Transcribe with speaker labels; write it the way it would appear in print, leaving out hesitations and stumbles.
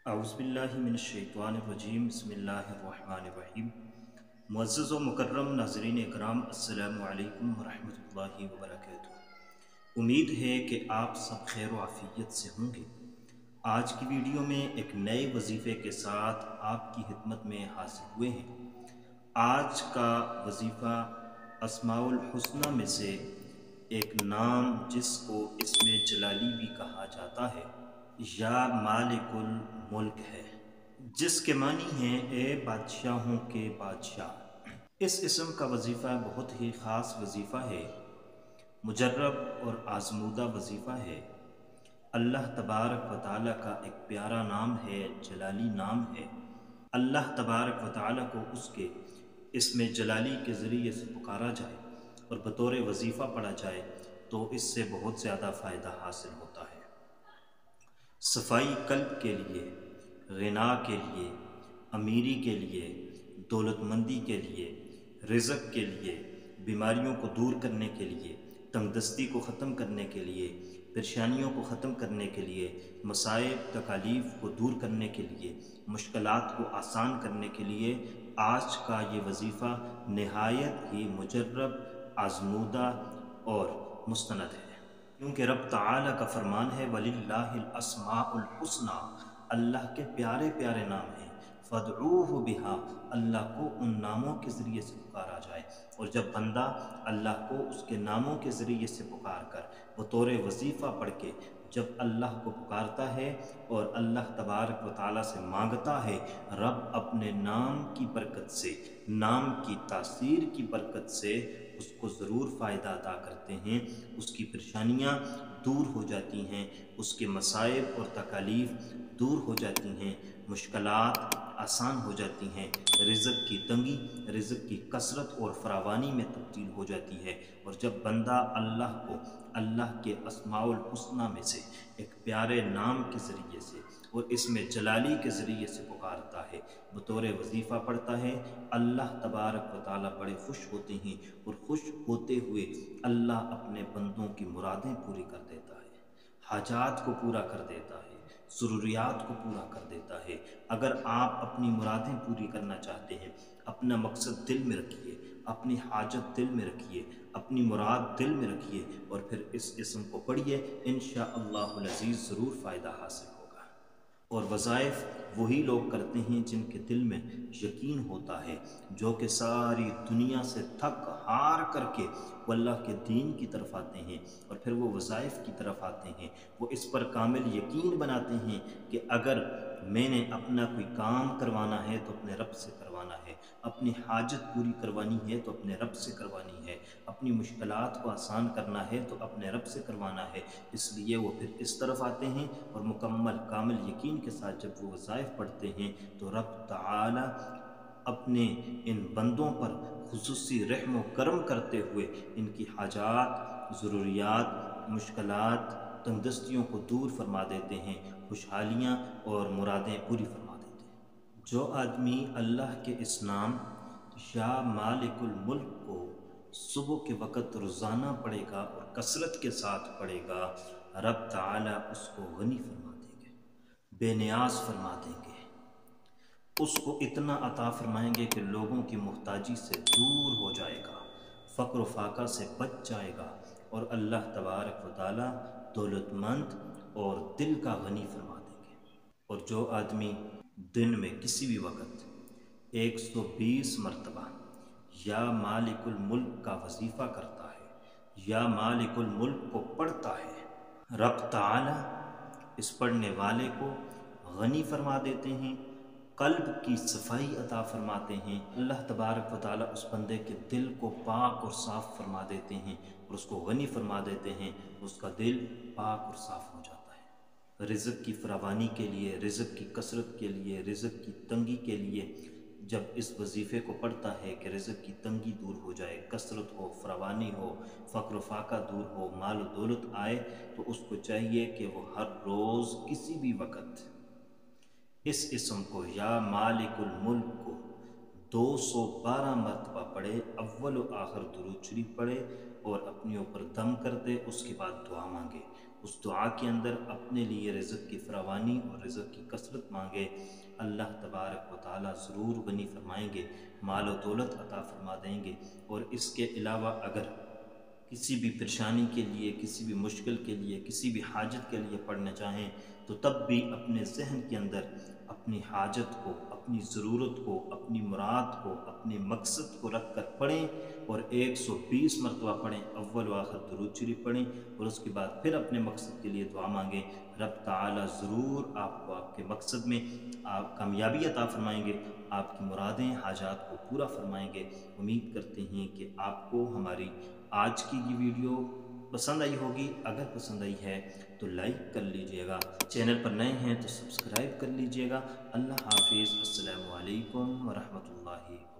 Speaker 1: औज़ुबिल्लाहिमिनश्शैतानिर्रजीम बिस्मिल्लाहिर्रहमानिर्रहीम। मुअज़्ज़ज़ व मुकर्रम नाज़रीन इकराम, अस्सलामु अलैकुम वरहमतुल्लाहि वबरकातुहू। उम्मीद है कि आप सब खैर व आफ़ियत से होंगे। आज की वीडियो में एक नए वजीफ़े के साथ आपकी खिदमत में हाज़िर हुए हैं। आज का वजीफ़ा अस्माउल हुस्ना में से एक नाम जिसको इसमें जलाली भी कहा जाता है, या मालिकुल मुल्क है, जिसके मानी हैं ए बादशाहों के बादशाह। इस इसम का वजीफ़ा बहुत ही ख़ास वजीफ़ा है, मुजर्रब और आज़मूदा वजीफ़ा है। अल्लाह तबारक व तआला का एक प्यारा नाम है, जलाली नाम है। अल्लाह तबारक व तआला को उसके इसमें जलाली के ज़रिए से पुकारा जाए और बतौर वजीफ़ा पढ़ा जाए तो इससे बहुत ज़्यादा फ़ायदा हासिल होता है। सफ़ाई कल्ब के लिए, ग़िना के लिए, अमीरी के लिए, दौलतमंदी के लिए, रिज़्क़ के लिए, बीमारियों को दूर करने के लिए, तंगदस्ती को ख़त्म करने के लिए, परेशानियों को ख़त्म करने के लिए, मसाइब तकालीफ़ को दूर करने के लिए, मुश्किलात को आसान करने के लिए आज का ये वजीफ़ा नहायत ही मुजर्रब, आज़मूदा और मुस्तनद है। क्योंकि रब तआला का फरमान है, वलिल्लाहिल अस्माउल हुस्ना, अल्लाह के प्यारे प्यारे नाम हैं, फदऊहु बिहा, अल्लाह को उन नामों के ज़रिए से पुकारा जाए। और जब बंदा अल्लाह को उसके नामों के ज़रिए से पुकार कर बतौर वजीफ़ा पढ़ के जब अल्लाह को पुकारता है और अल्लाह तबारक व तआला से मांगता है, रब अपने नाम की बरकत से, नाम की तासीर की बरकत से उसको ज़रूर फ़ायदा अता करते हैं। उसकी परेशानियाँ दूर हो जाती हैं, उसके मसाइब और तकालीफ़ दूर हो जाती हैं, मुश्किलात आसान हो जाती हैं, रिज़्क़ की तंगी रिज़्क़ की कसरत और फरावानी में तब्दील हो जाती है। और जब बंदा अल्लाह को अल्लाह के अस्माउल हुस्ना में से एक प्यारे नाम के ज़रिए से और इसमें जलाली के ज़रिए से पुकारता है, बतौर वजीफ़ा पढ़ता है, अल्लाह तबारक व तआला बड़े खुश होते हैं और खुश होते हुए अल्लाह अपने बंदों की मुरादें पूरी कर देता है, हाजात को पूरा कर देता है, ज़रूरियात को पूरा कर देता है। अगर आप अपनी मुरादें पूरी करना चाहते हैं, अपना मकसद दिल में रखिए, अपनी हाजत दिल में रखिए, अपनी मुराद दिल में रखिए और फिर इस इसम को पढ़िए, इंशाअल्लाहुल अज़ीज़ ज़रूर फ़ायदा हासिल होगा। और वज़ाइफ वही लोग करते हैं जिनके दिल में यकीन होता है, जो कि सारी दुनिया से थक हार करके वो अल्लाह के दीन की तरफ आते हैं और फिर वो वज़ाइफ की तरफ आते हैं। वो इस पर कामिल यकीन बनाते हैं कि अगर मैंने अपना कोई काम करवाना है तो अपने रब से करवाना है, अपनी हाजत पूरी करवानी है तो अपने रब से करवानी है, अपनी मुश्किलात को आसान करना है तो अपने रब से करवाना है। इसलिए वो फिर इस तरफ आते हैं और मुकम्मल कामिल यकीन के साथ जब वो वज़ाइफ पढ़ते हैं तो रब तआला अपने इन बंदों पर खुसूसी रहम व करम करते हुए इनकी हाजात, ज़रूरियात, मुश्किलात, तंगदस्तियों को दूर फरमा देते हैं, खुशहालियाँ और मुरादें पूरी फरमा देते हैं। जो आदमी अल्लाह के इस नाम या मालिकुल मुल्क को सुबह के वक़्त रोज़ाना पढ़ेगा और कसरत के साथ पढ़ेगा, रब तआला उसको गनी फरमा देंगे, बेनियाज फरमा देंगे, उसको इतना अता फरमाएंगे कि लोगों की मोहताजी से दूर हो जाएगा, फ़क्र व फाका से बच जाएगा और अल्लाह तबारक व तआला दौलतमंद और दिल का गनी फरमा देंगे। और जो आदमी दिन में किसी भी वक़्त 120 मरतबा या मालिकुल मुल्क का वजीफ़ा करता है या मालिकुल मुल्क को पढ़ता है, रब तआला इस पढ़ने वाले को गनी फरमा देते हैं, कल्ब की सफाई अता फरमाते हैं। अल्लाह तबारक व तआला उस बंदे के दिल को पाक और साफ़ फरमा देते हैं और उसको गनी फरमा देते हैं, उसका दिल पाक और साफ़ हो जाता है। रिज़्क़ की फरावानी के लिए, रिज़्क़ की कसरत के लिए, रिज़्क़ की तंगी के लिए जब इस वजीफ़े को पढ़ता है कि रिज़्क़ की तंगी दूर हो जाए, कसरत हो, फरावानी हो, फ़क्र फाका दूर हो, माल दौलत आए, तो उसको चाहिए कि वो हर रोज़ किसी भी वक़्त इस इसम को या मालिकुल मुल्क को 212 मरतबा पढ़े, अव्वल व आखिर दुरूद शरीफ पढ़े और अपने ऊपर दम कर दे, उसके बाद दुआ मांगे। اس دعا کے اندر اپنے لیے رزق کی فراوانی اور رزق کی کثرت مانگے، اللہ تبارک و تعالیٰ ضرور غنی فرمائیں گے، مال و دولت عطا فرما دیں گے۔ اور اس کے علاوہ اگر کسی بھی پریشانی کے لیے، کسی بھی مشکل کے لیے، کسی بھی حاجت کے لیے پڑھنا چاہیں تو تب بھی اپنے ذہن کے اندر اپنی حاجت کو، اپنی ضرورت کو، اپنی مراد کو، اپنے مقصد کو رکھ کر پڑھیں اور 120 مرتبہ پڑھیں، اول و آخر درود شریف پڑھیں اور اس کے بعد پھر اپنے مقصد کے لیے دعا مانگیں۔ رب تعالیٰ ضرور آپ کو آپ کے مقصد میں آپ کامیابی عطا فرمائیں گے، آپ کی مرادیں، حاجات کو پورا فرمائیں گے۔ امید کرتے ہیں کہ آپ کو ہماری آج کی یہ ویڈیو پسند آئی ہوگی۔ اگر پسند آئی ہے تو لائک کر لیجئے گا، چینل پر نئے ہیں تو سبسکرائب کر لیجئے گا۔ اللہ حافظ، السلام علیکم ورحمۃ اللہ۔